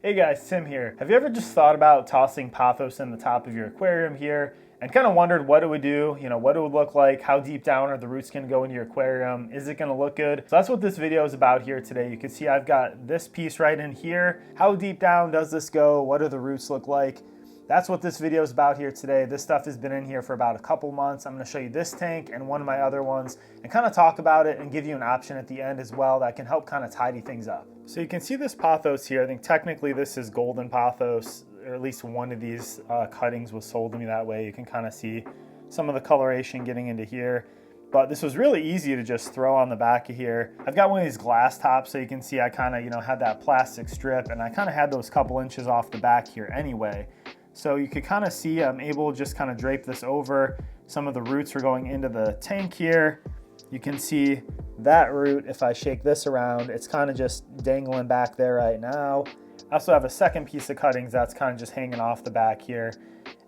Hey guys, Tim here. Have you ever just thought about tossing Pothos in the top of your aquarium here and kind of wondered what it would do, what it would look like, how deep down are the roots going to go into your aquarium, is it going to look good? So that's what this video is about here today. You can see I've got this piece right in here. How deep down does this go? What do the roots look like? That's what this video is about here today. This stuff has been in here for about a couple months. I'm going to show you this tank and one of my other ones and kind of talk about it and give you an option at the end as well that can help kind of tidy things up. So you can see this Pothos here. I think technically this is golden Pothos, or at least one of these cuttings was sold to me that way. You can kind of see some of the coloration getting into here. But this was really easy to just throw on the back of here. I've got one of these glass tops, so you can see I kind of, had that plastic strip, and I kind of had those couple inches off the back here anyway. So you could kind of see I'm able to just kind of drape this over. Some of the roots are going into the tank here. You can see that root, if I shake this around, it's kind of just dangling back there right now. I also have a second piece of cuttings that's kind of just hanging off the back here.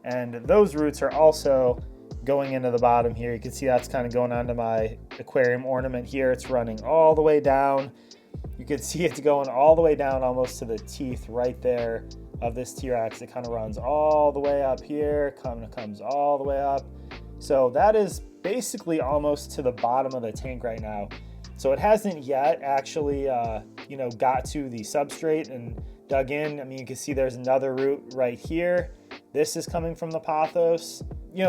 And those roots are also going into the bottom here. You can see that's kind of going onto my aquarium ornament here. It's running all the way down. You can see it's going all the way down almost to the teeth right there of this T-Rex. It kind of runs all the way up here, comes all the way up. So that is basically almost to the bottom of the tank right now. So it hasn't yet actually, got to the substrate and dug in. I mean, you can see there's another root right here. This is coming from the Pothos.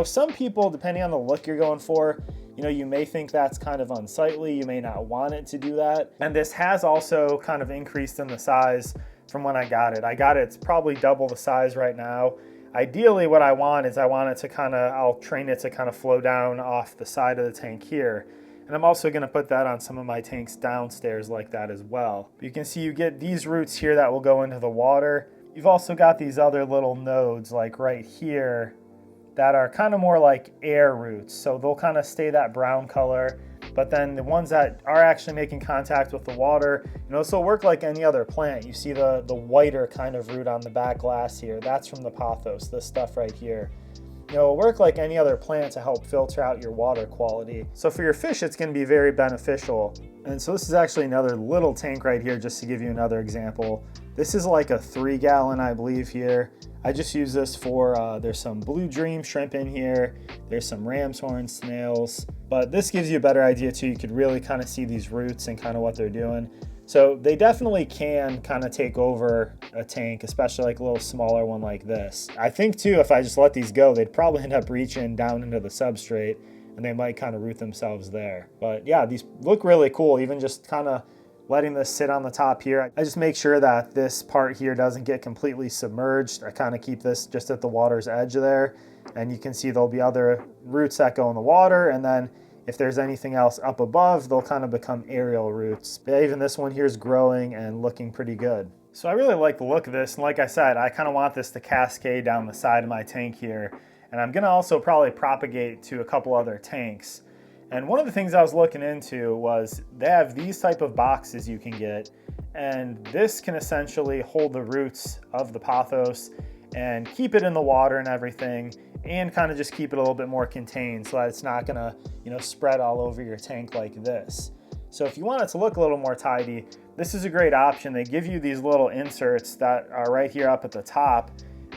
Some people, depending on the look you're going for, you may think that's kind of unsightly. You may not want it to do that. And this has also kind of increased in the size from when I got it. It's probably double the size right now. Ideally, what I want is I'll train it to kind of flow down off the side of the tank here. And I'm also gonna put that on some of my tanks downstairs like that as well. You can see you get these roots here that will go into the water. You've also got these other little nodes like right here that are kind of more like air roots. So they'll kind of stay that brown color. But then the ones that are actually making contact with the water, this will work like any other plant. You see the whiter kind of root on the back glass here. That's from the Pothos, this stuff right here. It'll work like any other plant to help filter out your water quality. So for your fish, it's going to be very beneficial. And so this is actually another little tank right here, just to give you another example. This is like a 3-gallon, I believe, here. I just use this for, there's some blue dream shrimp in here. There's some ram's horn snails. But this gives you a better idea too. You could really kind of see these roots and kind of what they're doing. So they definitely can kind of take over a tank, especially like a little smaller one like this. I think too, if I just let these go, they'd probably end up reaching down into the substrate and they might kind of root themselves there. But yeah, these look really cool, even just kind of letting this sit on the top here. I just make sure that this part here doesn't get completely submerged. I kind of keep this just at the water's edge there. And you can see there'll be other roots that go in the water, and then if there's anything else up above, they'll kind of become aerial roots. But even this one here is growing and looking pretty good. So I really like the look of this. And like I said, I kind of want this to cascade down the side of my tank here. And I'm gonna also probably propagate to a couple other tanks. And one of the things I was looking into was they have these type of boxes you can get. And this can essentially hold the roots of the Pothos and keep it in the water and everything, and kind of just keep it a little bit more contained so that it's not gonna, spread all over your tank like this. So if you want it to look a little more tidy, this is a great option. They give you these little inserts that are right here up at the top,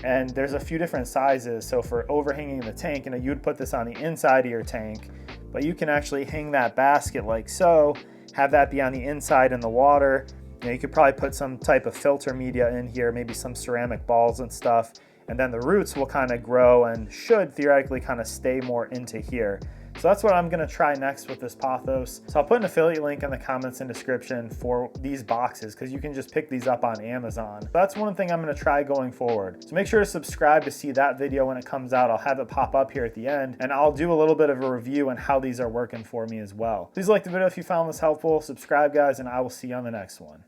and there's a few different sizes. So for overhanging the tank, you'd put this on the inside of your tank, but you can actually hang that basket like so, have that be on the inside in the water. You could probably put some type of filter media in here, maybe some ceramic balls and stuff, and then the roots will kind of grow and should theoretically kind of stay more into here. So that's what I'm gonna try next with this Pothos. So I'll put an affiliate link in the comments and description for these boxes, because you can just pick these up on Amazon. That's one thing I'm gonna try going forward. So make sure to subscribe to see that video when it comes out. I'll have it pop up here at the end, and I'll do a little bit of a review on how these are working for me as well. Please like the video if you found this helpful. Subscribe, guys, and I will see you on the next one.